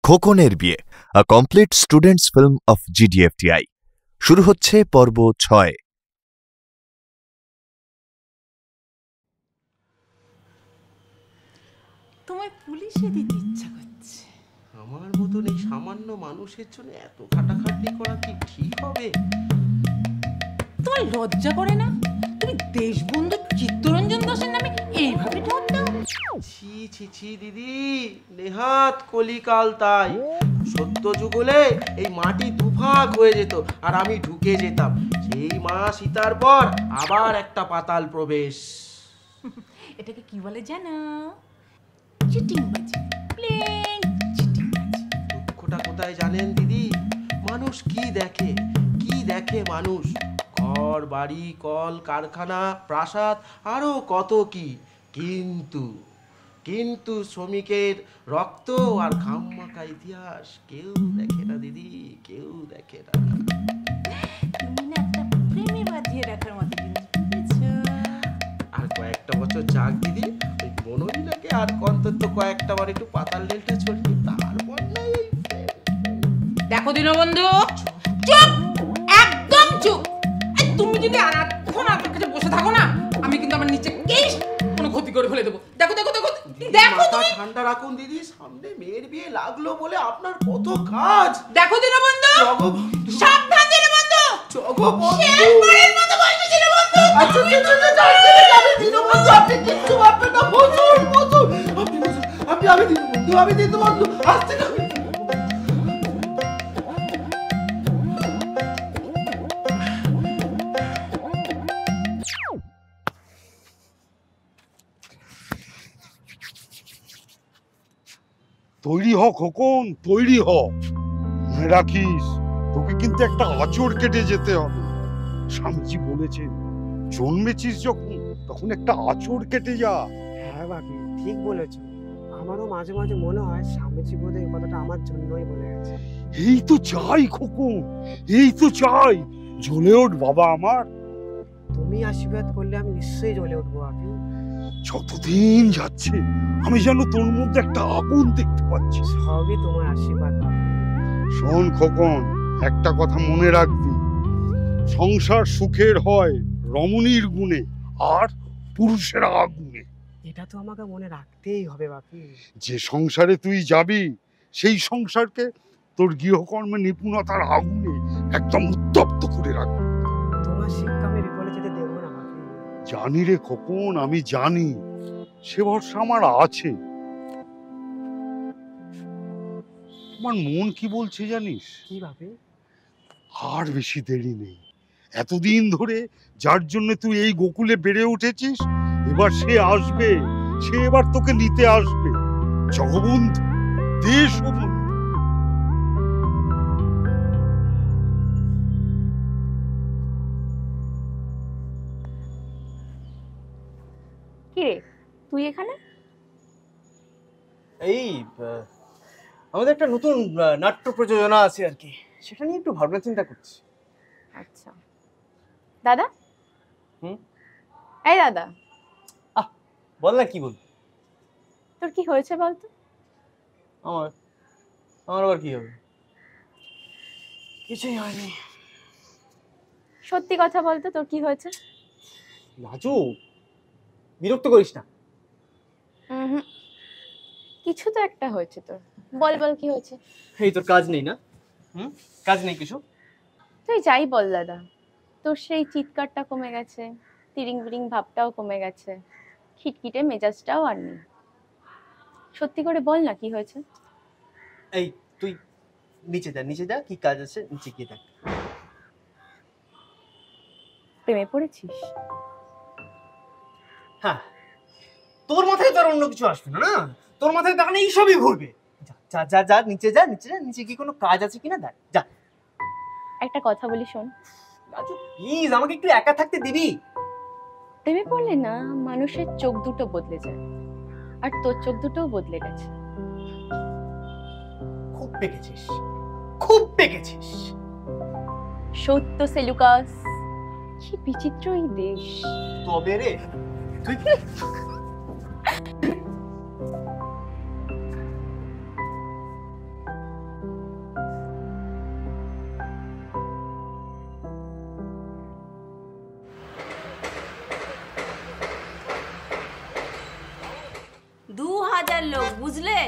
খোকনের বিয়ে, a complete students film of GDFTI। শুরু হচ্ছে পর্ব 6। তোমায় পুলিশে দিতে ইচ্ছা করছে? আমার মতন এই সামান্য মানুষের জন্য এত খাটাখাটনি করা কি ঠিক হবে? তোমার লজ্জা করে না? তুমি দেশবন্ধু চিত্তরঞ্জন দাসের নামে এইভাবে ঢপ দাও? ছি ছি ছি দিদি, নেহাত কলিকাল তাই। সত্য যুগলে এই মাটি দুভাগ হয়ে যেত আর আমি ঢুকে যেতাম। সেই মা সীতার পর আবার একটা পাতাল প্রবেশ। এটাকে কি বলে জানো? চিটিংবাজি, প্লেন চিটিংবাজি। দুঃখটা কোথায় জানেন দিদি? মানুষ কি দেখে, কি দেখে মানুষ? ঘর বাড়ি, কল কারখানা, প্রাসাদ, আরো কত কি। কিন্তু কিন্তু শ্রমিকের রক্ত আর ঘাম মাখা ইতিহাস কেউ দেখে না দিদি, কেউ দেখে না। তুমি না একটা প্রেমে বাঁধিয়ে রাখার মতো জিনিস বুঝেছো? আর কয়েকটা বছর যাক দিদি, ওই মনোনীলাকে আর অন্তত কয়েকটা বার একটু পাতাল রেলটা ছড়িয়ে তারপর না এই দেখো দীনবন্ধু, চুপ, একদম চুপ। তুমি যদি আনাক্ষণ আমার কাছে বসে থাকো না, আমি কিন্তু আমার নিচে কেস কোনো ক্ষতি করে ফেলে দেবো। দেখো দেখো দেখো দেখো, তুমি ঠান্ডা রাখুন দিদি, সামনে মেয়ের বিয়ে লাগলো বলে আপনার কত কাজ। দেখো দীনবন্ধু, জগবন্ধু, সাবধান দীনবন্ধু, জগবন্ধু, শেষবারের মতো বলছি দীনবন্ধু। আচ্ছা আমি দীনবন্ধু, আপনি কিচ্ছু ভাববেন না, বসুন বসুন, আপনি বসুন, আমি দীনবন্ধু আসতে না। তৈরি হ খোকন, তৈরি হ। মনে রাখিস, তোকে কিন্তু একটা আঁচড় কেটে যেতে হবে। স্বামীজি বলেছেন, জন্মেছিস যখন তখন একটা আঁচড় কেটে যা। হ্যাঁ বাকি ঠিক বলেছ। আমারও মাঝে মাঝে মনে হয় স্বামীজি বোধ এই কথাটা আমার জন্যই বলে গেছে। এই তো চাই খোকন, এই তো চাই। জ্বলে ওঠ বাবা আমার। তুমি আশীর্বাদ করলে আমি নিশ্চয়ই জ্বলে উঠবো বাকি। যতদিন যাচ্ছে আমি যেন তোর মধ্যে একটা আগুন দেখতে পাচ্ছি। সবই তোমার আশীর্বাদ বাকি। শোন খোকন, একটা কথা মনে রাখবি, সংসার সুখের হয় রমণীর গুণে আর পুরুষের আগুনে। এটা তো আমাকে মনে রাখতেই হবে বাকি। যে সংসারে তুই যাবি সেই সংসারকে তোর গৃহকর্মে নিপুণতার আগুনে একদম উত্তপ্ত করে রাখবি। তোমার শিক্ষা আমি বিফলে যেতে দেবো না বাকি। জানি রে খোকন, আমি জানি, সে ভরসা আমার আছে। আমার মন কি বলছে জানিস? কি ভাবি? আর বেশি দেরি নেই। এতদিন ধরে যার জন্য তুই এই গোকুলে বেড়ে উঠেছিস, এবার সে আসবে, সে এবার তোকে নিতে আসবে। জগবন্ধু, দেশবন্ধু। কিরে, তুই এখানে? এই আমাদের একটা নতুন নাট্য প্রযোজনা আছে আর কি, সেটা নিয়ে একটু ভাবনা চিন্তা করছি। আচ্ছা দাদা। এই দাদা, বল না, কি বল? তোর কি হয়েছে বলতো? আমার আমার আবার কি হবে? কিছুই হয়নি। সত্যি কথা বলতো, তোর কি হয়েছে? লাজু, বিরক্ত করিস না। কিছু তো একটা হয়েছে তোর, বল বল কি হয়েছে? এই তোর কাজ নেই না? কাজ নেই কিছু? তুই যাই বল দাদা, তোর সেই চিৎকারটা কমে গেছে, তিরিং বিরিং ভাবটাও কমে গেছে, খিটখিটে মেজাজটাও আর নেই। সত্যি করে বল না কি হয়েছে? এই তুই নিচে যা, কি কাজ আছে নিচে গিয়ে দেখ। প্রেমে পড়েছিস? হ্যাঁ, তোর মাথায় তো আর অন্য কিছু আসবে না, না তোর মাথায় তখন এইসবই ঘুরবে। যা যা যা নিচে যা, নিচে কি কোনো কাজ আছে কিনা দেখ, যা। একটা কথা বলি শোন। রাজু প্লিজ, আমাকে একটু একা থাকতে দিবি? প্রেমে পড়লে না মানুষের চোখ দুটো বদলে যায়, আর তোর চোখ দুটোও বদলে গেছে। খুব পেকেছিস। সত্য সেলুকাস, কি বিচিত্র এই দেশ। তবে রে তুই বুঝলে?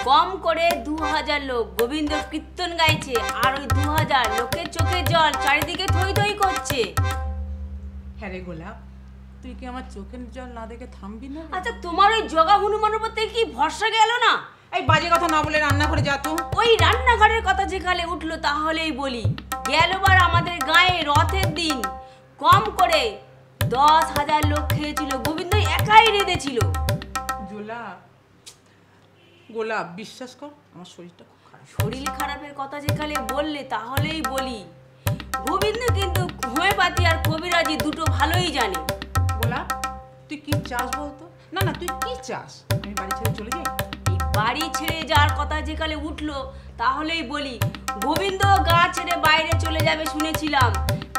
কম করে 2000 লোক গোবিন্দ কীর্তন গাইছে, আর ওই 2000 লোকের চোখের জল চারিদিকে থই থই করছে। হ্যাঁ রে গোলাপ, তুই কি আমার চোখের জল না দেখে থামবি না? আচ্ছা, তোমার ওই জগা হনুমানের উপর থেকে কি ভরসা গেল না? এই বাজে কথা না বলে রান্নাঘরে যা তো। ওই রান্নাঘরের কথা যেখানে উঠলো তাহলেই বলি, গেলবার আমাদের গায়ে রথের দিন কম করে 10,000 লোক খেয়েছিল, গোবিন্দ একাই রেঁধেছিল। গোলাপ বিশ্বাস কর, আমার শরীরটা খুব খারাপ। শরীর খারাপের কথা যেখানে বললে তাহলেই বলি, গোবিন্দ কিন্তু হোমিওপ্যাথি আর কবিরাজি দুটো ভালোই জানে। গোলাপ, তুই কি চাস বলতো? না না, তুই কি চাস? আমি বাড়ি ছেড়ে চলে যাই? এই বাড়ি ছেড়ে যাওয়ার কথা যেখানে উঠলো তাহলেই বলি, গোবিন্দ গা ছেড়ে বাইরে চলে যাবে শুনেছিলাম,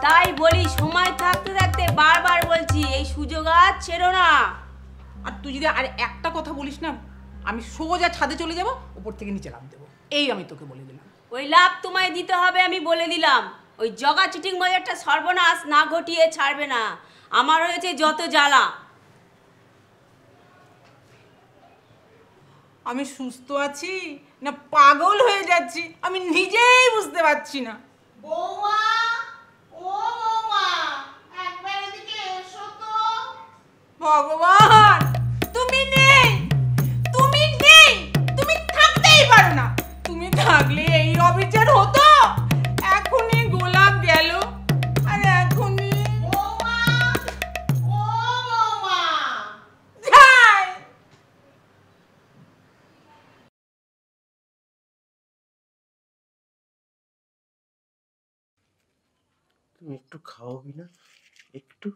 তাই বলি সময় থাকতে থাকতে বারবার বলছি এই সুযোগ আর ছেড়ো না। আর তুই যদি আর একটা কথা বলিস না, আমি সোজা ছাদে চলে যাব, উপর থেকে নিচে লাফ দেবো, এই আমি তোকে বলে দিলাম। ওই লাভ তোমায় দিতে হবে, আমি বলে দিলাম। ওই জগা চিটিং বাজারটা সর্বনাশ না ঘটিয়ে ছাড়বে না। আমার হয়েছে যত জ্বালা। আমি সুস্থ আছি না পাগল হয়ে যাচ্ছি আমি নিজেই বুঝতে পারছি না। বৌমা, ও বৌমা, একবার এদিকে এসো তো। ভগবান, তুমি নেই, তুমি নেই, তুমি থাকতেই পারো না। তুমি থাকলে এই অবিচার হতো। এখনই গোলাপ গেল, আর এখনই বৌমা, ও বৌমা। যাই। তুমি একটু খাওয়াবি না? একটু।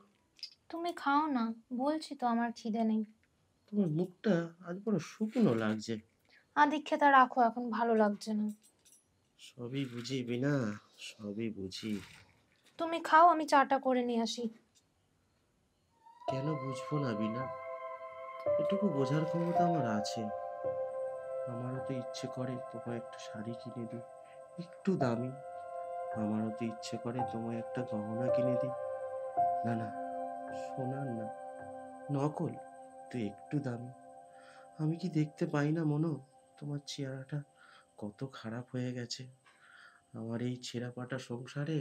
তুমি খাও না, বলছি তো আমার খিদে নেই। তোমার মুখটা আজ বড় শুকনো লাগছে। আদিক্ষেতা রাখো, এখন ভালো লাগছে না। সবই বুঝি বিনা, সবই বুঝি। তুমি খাও, আমি চাটা করে নিয়ে আসি। কেন বুঝবো না বিনা? এটুকু বোঝার ক্ষমতা আমার আছে। আমারও তো ইচ্ছে করে তোমায় একটা শাড়ি কিনে দিই, একটু দামি। আমারও তো ইচ্ছে করে তোমায় একটা গহনা কিনে দিই। না না, সোনার না, নকল, তুই একটু দামি। আমি কি দেখতে পাই না মনো, তোমার চেহারাটা কত খারাপ হয়ে গেছে। আমার এই ছেঁড়াপাটা সংসারে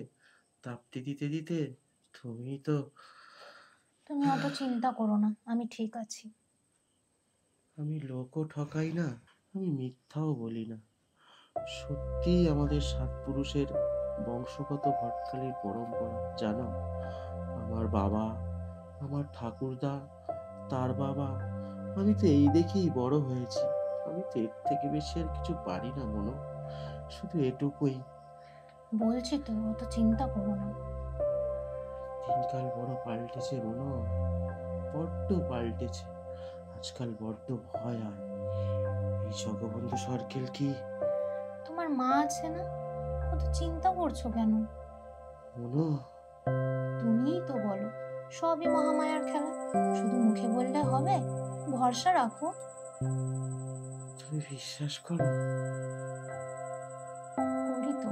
তাপ্তি দিতে দিতে তুমি তো। তুমি অত চিন্তা করো না, আমি ঠিক আছি। আমি লোকও ঠকাই না, আমি মিথ্যাও বলি না। সত্যি আমাদের 7 পুরুষের বংশগত ভটকালির পরম্পরা, জানো? আমার বাবা, আমার ঠাকুরদা, তার বাবা, আমি তো এই দেখেই বড় হয়েছি। আমি তো এর থেকে বেশি আর কিছু পারি না মনো, শুধু এটুকুই। বলছি তো, অত চিন্তা করো না। দিনকাল বড় পাল্টেছে মনো, বড্ড পাল্টেছে। আজকাল বড্ড ভয় হয়। এই জগবন্ধু সরকেল কি? তোমার মা আছে না, অত চিন্তা করছো কেন? মনো, তুমিই তো বলো সবই মহামায়ার খেলা, শুধু মুখে বললে হবে? ভরসা রাখো। তুমি বিশ্বাস করো? করি তো।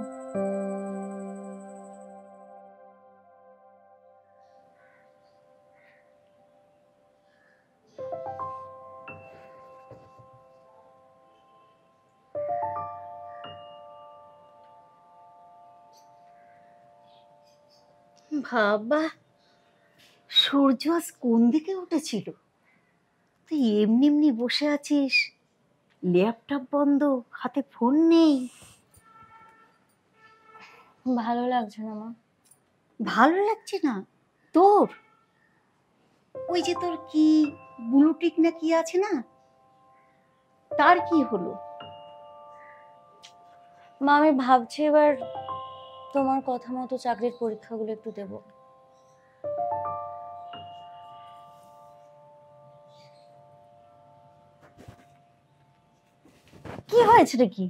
বাবা, সূর্য আজ কোন দিকে উঠেছিল? তুই এমনি এমনি বসে আছিস, ল্যাপটপ বন্ধ, হাতে ফোন নেই। ভালো লাগছে না মা। ভালো লাগছে না তোর? ওই যে তোর কি ব্লুটিক না কি আছে না, তার কি হলো? মা, আমি ভাবছি এবার তোমার কথা মতো চাকরির পরীক্ষাগুলো একটু দেব। কি হয়েছে রে? কি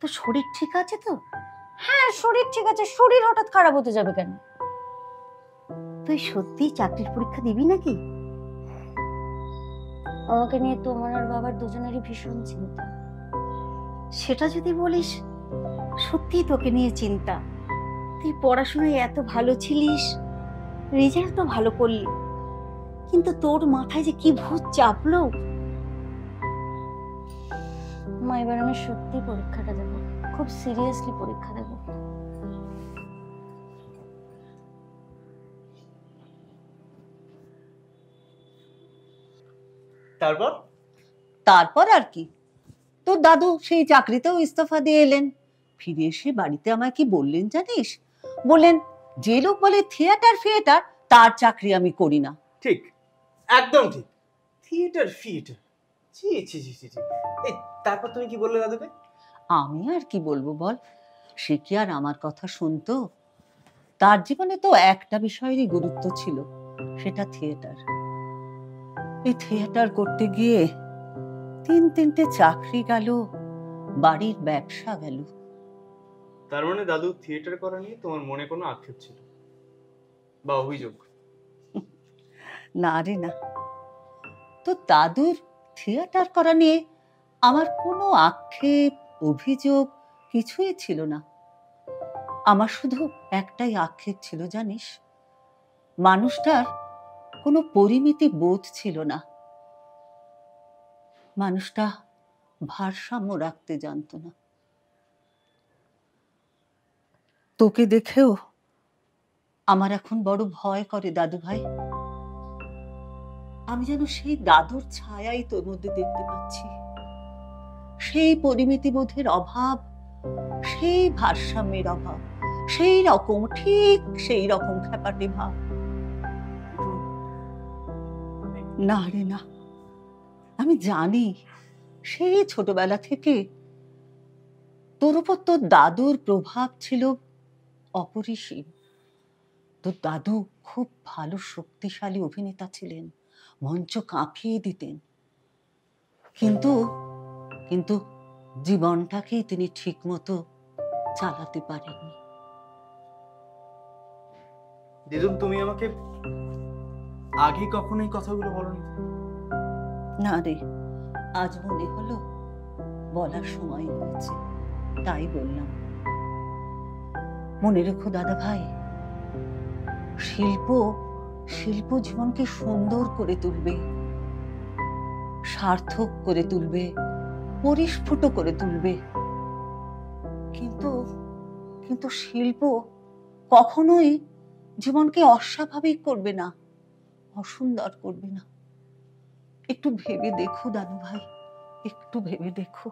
তোর শরীর ঠিক আছে তো? হ্যাঁ, শরীর ঠিক আছে। শরীর হঠাৎ খারাপ হতে যাবে কেন? তুই সত্যি চাকরির পরীক্ষা দিবি নাকি? আমাকে নিয়ে তোমার আর বাবার দুজনেরই ভীষণ চিন্তা। সেটা যদি বলিস, সত্যি তোকে নিয়ে চিন্তা। তুই পড়াশোনায় এত ভালো ছিলিস, রেজাল্ট তো ভালো করলি, কিন্তু তোর মাথায় যে কি ভূত চাপলো মা এবার আমি সত্যি পরীক্ষাটা দেবো, খুব সিরিয়াসলি পরীক্ষা দেবো। তারপর? তারপর আর কি, তোর দাদু সেই চাকরিতেও ইস্তফা দিয়ে এলেন। ফিরে এসে বাড়িতে আমায় কি বললেন জানিস? বললেন, যে লোক বলে থিয়েটার ফিয়েটার, তার চাকরি আমি করি না। ঠিক, একদম ঠিক। থিয়েটার ফিয়েটার, ছি ছি ছি ছি ছি। এই তারপর তুমি কি বললে দাদুকে? আমি আর কি বলবো বল, সে কি আর আমার কথা শুনতো? তার জীবনে তো একটা বিষয়েরই গুরুত্ব ছিল, সেটা থিয়েটার। এই থিয়েটার করতে গিয়ে 3-3টে চাকরি গেল, বাড়ির ব্যবসা গেল। তার মানে দাদু থিয়েটার করা নিয়ে তোমার মনে কোনো আক্ষেপ ছিল বা অভিযোগ? না রে না, তো দাদুর থিয়েটার করা নিয়ে আমার কোনো আক্ষেপ অভিযোগ কিছুই ছিল না। আমার শুধু একটাই আক্ষেপ ছিল জানিস, মানুষটার কোনো পরিমিতি বোধ ছিল না। মানুষটা ভারসাম্য রাখতে জানতো না। তোকে দেখেও আমার এখন বড় ভয় করে দাদু ভাই। আমি যেন সেই দাদুর ছায়াই তোর মধ্যে দেখতে পাচ্ছি, সেই পরিমিতি বোধের অভাব, সেই ভারসাম্যের অভাব, সেই রকম ঠিক সেই রকম খ্যাপাটে ভাব। না রে না, আমি জানি সেই ছোটবেলা থেকে তোর উপর তোর দাদুর প্রভাব ছিল অপরিসীম। তোর দাদু খুব ভালো শক্তিশালী অভিনেতা ছিলেন, মঞ্চ কাঁপিয়ে দিতেন, কিন্তু কিন্তু জীবনটাকেই তিনি ঠিক মতো চালাতে পারেননি। দিদুন, তুমি আমাকে আগে কখনো এই কথাগুলো বলনি? না রে, আজ মনে হলো বলার সময় হয়েছে, তাই বললাম। মনে রেখো দাদা ভাই, শিল্প শিল্প জীবনকে সুন্দর করে তুলবে, সার্থক করে তুলবে, পরিস্ফুট করে তুলবে, কিন্তু কিন্তু শিল্প কখনোই জীবনকে অস্বাভাবিক করবে না, অসুন্দর করবে না। একটু ভেবে দেখো দাদু ভাই, একটু ভেবে দেখো।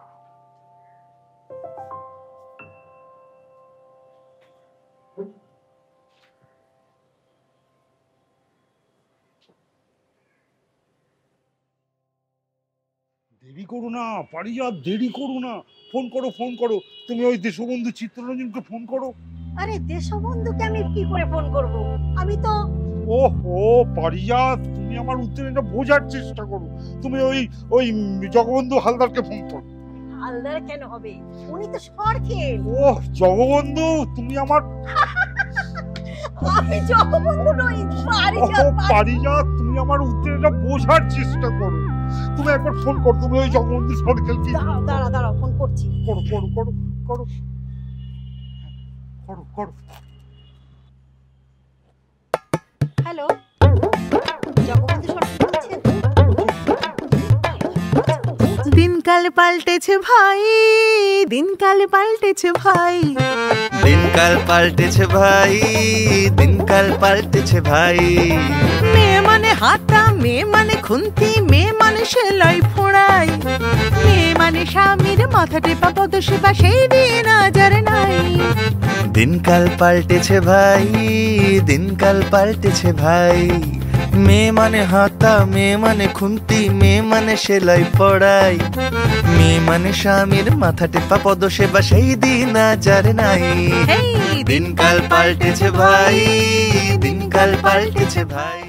দেরি করো না পারিজাত, দেরি করো না, ফোন করো ফোন করো। তুমি ওই দেশবন্ধু চিত্তরঞ্জনকে ফোন করো। আরে দেশবন্ধুকে আমি কি করে ফোন করব? আমি তো ওহো পারিজাত, তুমি আমার উত্তরটা বোঝার চেষ্টা করো। তুমি ওই ওই জগবন্ধু হালদারকে ফোন করো। হালদার কেন হবে? উনি তো সরখেল। ওহ জগবন্ধু, তুমি আমার আমি জগবন্ধু নই, পারিজাত। পারিজাত, তুমি আমার উত্তরটা বোঝার চেষ্টা করো। তুমি একবার ফোন করো, তুমি ওই জগবন্ধু সরখেলকে। দাঁড়াও দাঁড়াও, ফোন করছি। করো করো করো করো করো করো। হ্যালো, জগবন্ধু সরখেল বলছেন? দিনকাল পাল্টেছে ভাই, দিনকাল পাল্টেছে ভাই, দিনকাল পাল্টেছে ভাই, দিনকাল পাল্টেছে ভাই। মেয়ে মানে হাতা, মেয়ে মানে খুন্তি, মেয়ে মানে সেলাই ফোড়াই, মেয়ে মানে স্বামীর মাথা টেপা পদসেবা, সেই দিন আজ আর নাই। দিনকাল পাল্টেছে ভাই, দিনকাল পাল্টেছে ভাই। মেয়ে মানে হাতা, মেয়ে মানে খুন্তি, মেয়ে মানে সেলাই পড়াই, মেয়ে মানে স্বামীর মাথা টেপা পদসেবা, সেই দিন আজ আর নাই। দিনকাল পাল্টেছে ভাই, দিনকাল পাল্টেছে ভাই।